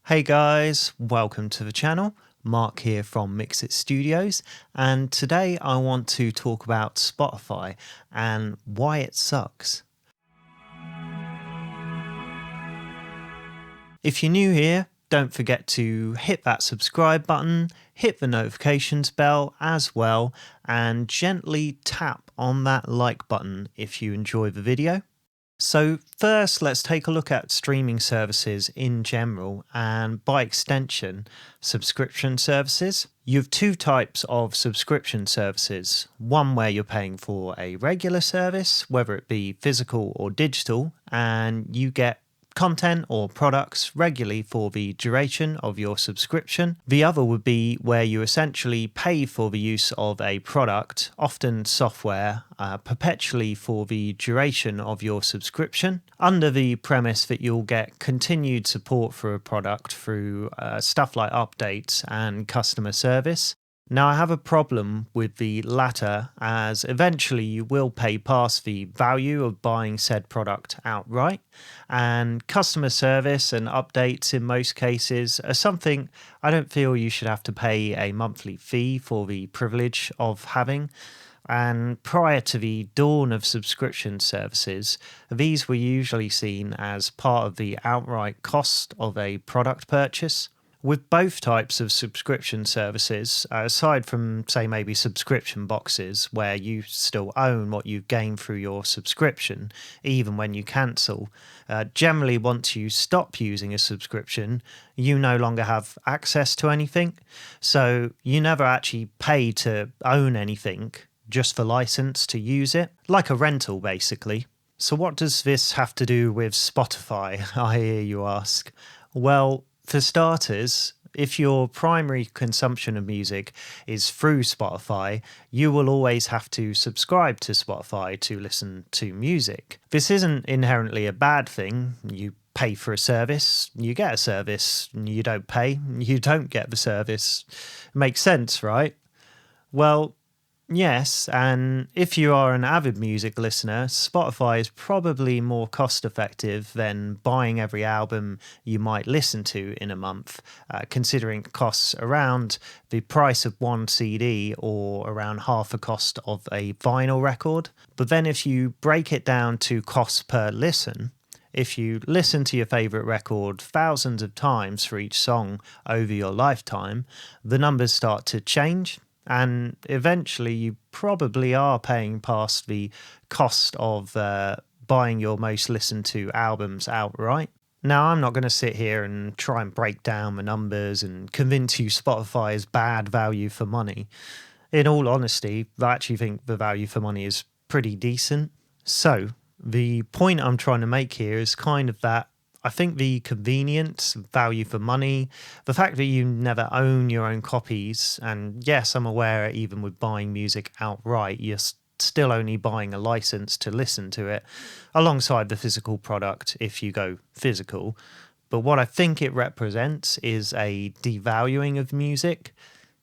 Hey guys, welcome to the channel. Mark here from Mix It Studios, and today I want to talk about Spotify and why it sucks. If you're new here, don't forget to hit that subscribe button, hit the notifications bell as well, and gently tap on that like button if you enjoy the video. So first, let's take a look at streaming services in general and by extension, subscription services. You have two types of subscription services. One where you're paying for a regular service, whether it be physical or digital, and you get content or products regularly for the duration of your subscription. The other would be where you essentially pay for the use of a product, often software, perpetually for the duration of your subscription, under the premise that you'll get continued support for a product through stuff like updates and customer service. Now, I have a problem with the latter, as eventually you will pay past the value of buying said product outright, and customer service and updates in most cases are something I don't feel you should have to pay a monthly fee for the privilege of having. And prior to the dawn of subscription services, these were usually seen as part of the outright cost of a product purchase. With both types of subscription services, aside from, say, maybe subscription boxes, where you still own what you've gained through your subscription, even when you cancel, generally once you stop using a subscription, you no longer have access to anything. So you never actually pay to own anything, just for license to use it, like a rental basically. So what does this have to do with Spotify, I hear you ask? Well, for starters, if your primary consumption of music is through Spotify, you will always have to subscribe to Spotify to listen to music. This isn't inherently a bad thing. You pay for a service, you get a service. You don't pay, you don't get the service. Makes sense, right? Well, yes, and if you are an avid music listener, Spotify is probably more cost effective than buying every album you might listen to in a month, considering it costs around the price of one CD or around half the cost of a vinyl record. But then if you break it down to costs per listen, if you listen to your favourite record thousands of times for each song over your lifetime, the numbers start to change. And eventually you probably are paying past the cost of buying your most listened to albums outright. Now, I'm not going to sit here and try and break down the numbers and convince you Spotify is bad value for money. In all honesty, I actually think the value for money is pretty decent. So, the point I'm trying to make here is kind of that I think the convenience, value for money, the fact that you never own your own copies, and yes, I'm aware even with buying music outright, you're still only buying a license to listen to it alongside the physical product if you go physical. But what I think it represents is a devaluing of music,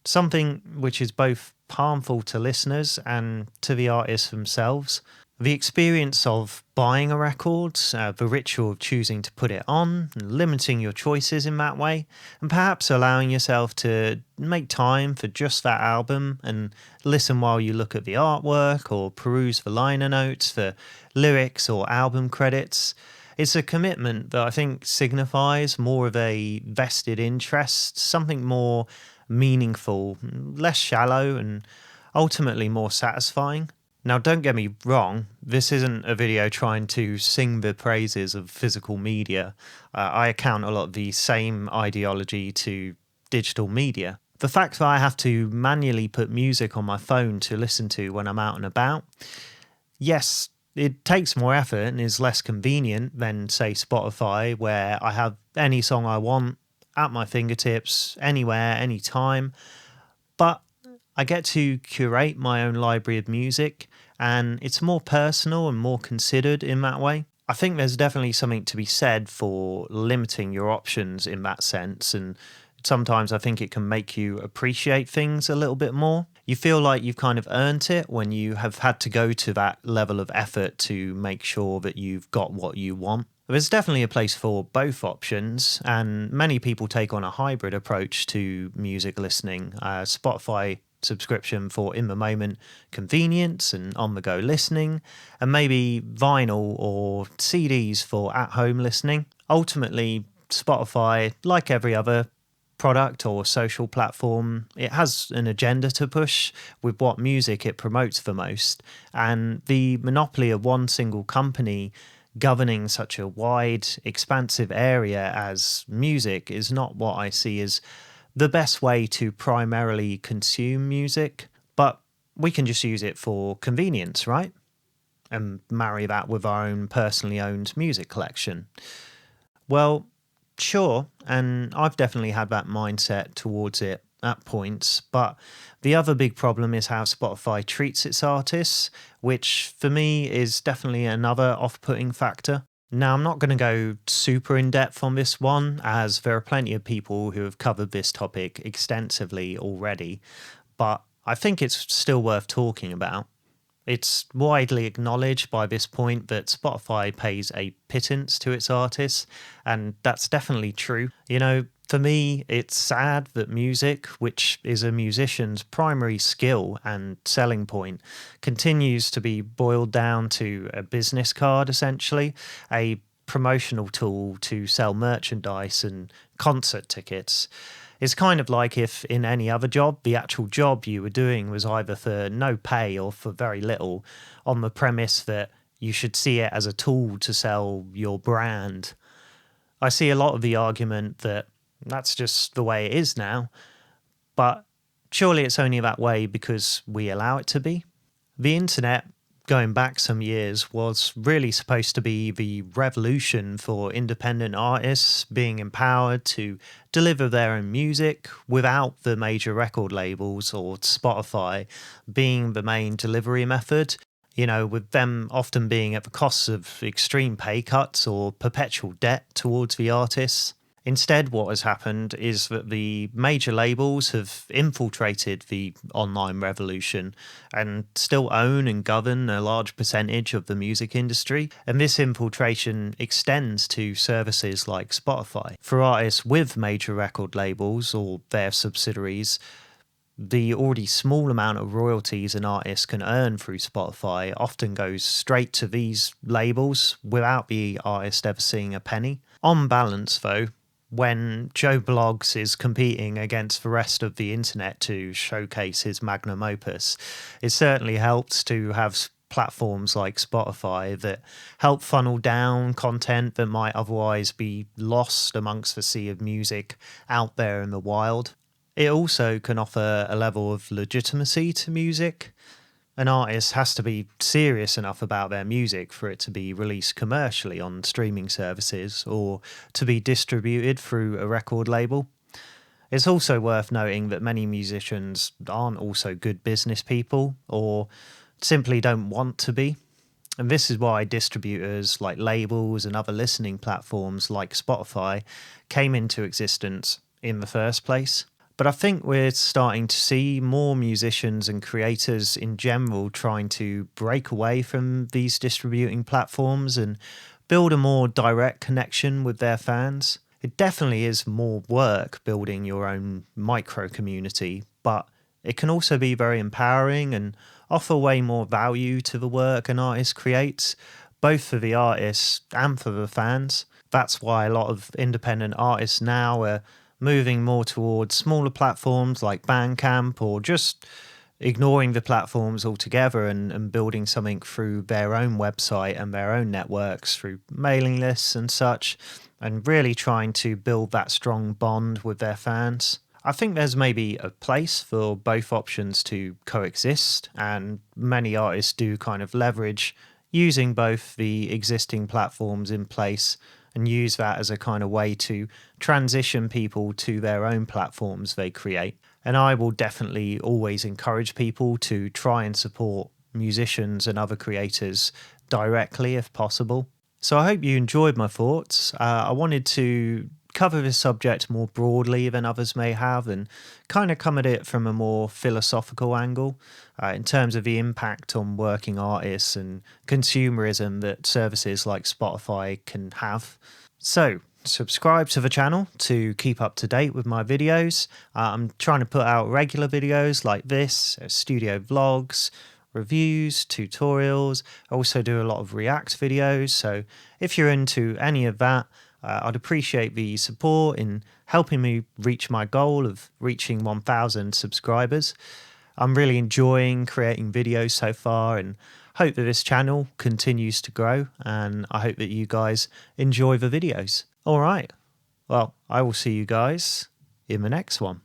something which is both harmful to listeners and to the artists themselves. The experience of buying a record, the ritual of choosing to put it on, and limiting your choices in that way, and perhaps allowing yourself to make time for just that album and listen while you look at the artwork or peruse the liner notes, the lyrics or album credits. It's a commitment that I think signifies more of a vested interest, something more meaningful, less shallow, and ultimately more satisfying. Now, don't get me wrong, this isn't a video trying to sing the praises of physical media. I account a lot of the same ideology to digital media. The fact that I have to manually put music on my phone to listen to when I'm out and about, yes, it takes more effort and is less convenient than, say, Spotify, where I have any song I want at my fingertips, anywhere, anytime. But I get to curate my own library of music, and it's more personal and more considered in that way. I think there's definitely something to be said for limiting your options in that sense, and sometimes I think it can make you appreciate things a little bit more. You feel like you've kind of earned it when you have had to go to that level of effort to make sure that you've got what you want. There's definitely a place for both options, and many people take on a hybrid approach to music listening. Spotify subscription for in the moment convenience and on the go listening, and maybe vinyl or CDs for at home listening. Ultimately, Spotify, like every other product or social platform, it has an agenda to push with what music it promotes the most. And the monopoly of one single company governing such a wide, expansive area as music is not what I see as the best way to primarily consume music. But we can just use it for convenience, right? And marry that with our own personally owned music collection. Well, sure, and I've definitely had that mindset towards it at points, but the other big problem is how Spotify treats its artists, which for me is definitely another off putting factor. Now, I'm not going to go super in depth on this one, as there are plenty of people who have covered this topic extensively already, but I think it's still worth talking about. It's widely acknowledged by this point that Spotify pays a pittance to its artists, and that's definitely true. You know, for me, it's sad that music, which is a musician's primary skill and selling point, continues to be boiled down to a business card, essentially, a promotional tool to sell merchandise and concert tickets. It's kind of like if in any other job, the actual job you were doing was either for no pay or for very little, on the premise that you should see it as a tool to sell your brand. I see a lot of the argument that that's just the way it is now, but surely it's only that way because we allow it to be. The internet, going back some years, was really supposed to be the revolution for independent artists being empowered to deliver their own music without the major record labels or Spotify being the main delivery method. You know, with them often being at the cost of extreme pay cuts or perpetual debt towards the artists. Instead, what has happened is that the major labels have infiltrated the online revolution and still own and govern a large percentage of the music industry. And this infiltration extends to services like Spotify. For artists with major record labels or their subsidiaries, the already small amount of royalties an artist can earn through Spotify often goes straight to these labels without the artist ever seeing a penny. On balance, though, when Joe Bloggs is competing against the rest of the internet to showcase his magnum opus, it certainly helps to have platforms like Spotify that help funnel down content that might otherwise be lost amongst the sea of music out there in the wild. It also can offer a level of legitimacy to music. An artist has to be serious enough about their music for it to be released commercially on streaming services or to be distributed through a record label. It's also worth noting that many musicians aren't also good business people or simply don't want to be. And this is why distributors like labels and other listening platforms like Spotify came into existence in the first place. But I think we're starting to see more musicians and creators in general trying to break away from these distributing platforms and build a more direct connection with their fans. It definitely is more work building your own micro community, but it can also be very empowering and offer way more value to the work an artist creates, both for the artists and for the fans. That's why a lot of independent artists now are moving more towards smaller platforms like Bandcamp or just ignoring the platforms altogether and building something through their own website and their own networks through mailing lists and such, and really trying to build that strong bond with their fans. I think there's maybe a place for both options to coexist, and many artists do kind of leverage using both the existing platforms in place and use that as a kind of way to transition people to their own platforms they create. And I will definitely always encourage people to try and support musicians and other creators directly if possible. So I hope you enjoyed my thoughts. I wanted to cover this subject more broadly than others may have and kind of come at it from a more philosophical angle in terms of the impact on working artists and consumerism that services like Spotify can have. So, subscribe to the channel to keep up to date with my videos. I'm trying to put out regular videos like this, studio vlogs, reviews, tutorials. I also do a lot of React videos, so if you're into any of that, I'd appreciate the support in helping me reach my goal of reaching 1,000 subscribers. I'm really enjoying creating videos so far and hope that this channel continues to grow, and I hope that you guys enjoy the videos. All right, well, I will see you guys in the next one.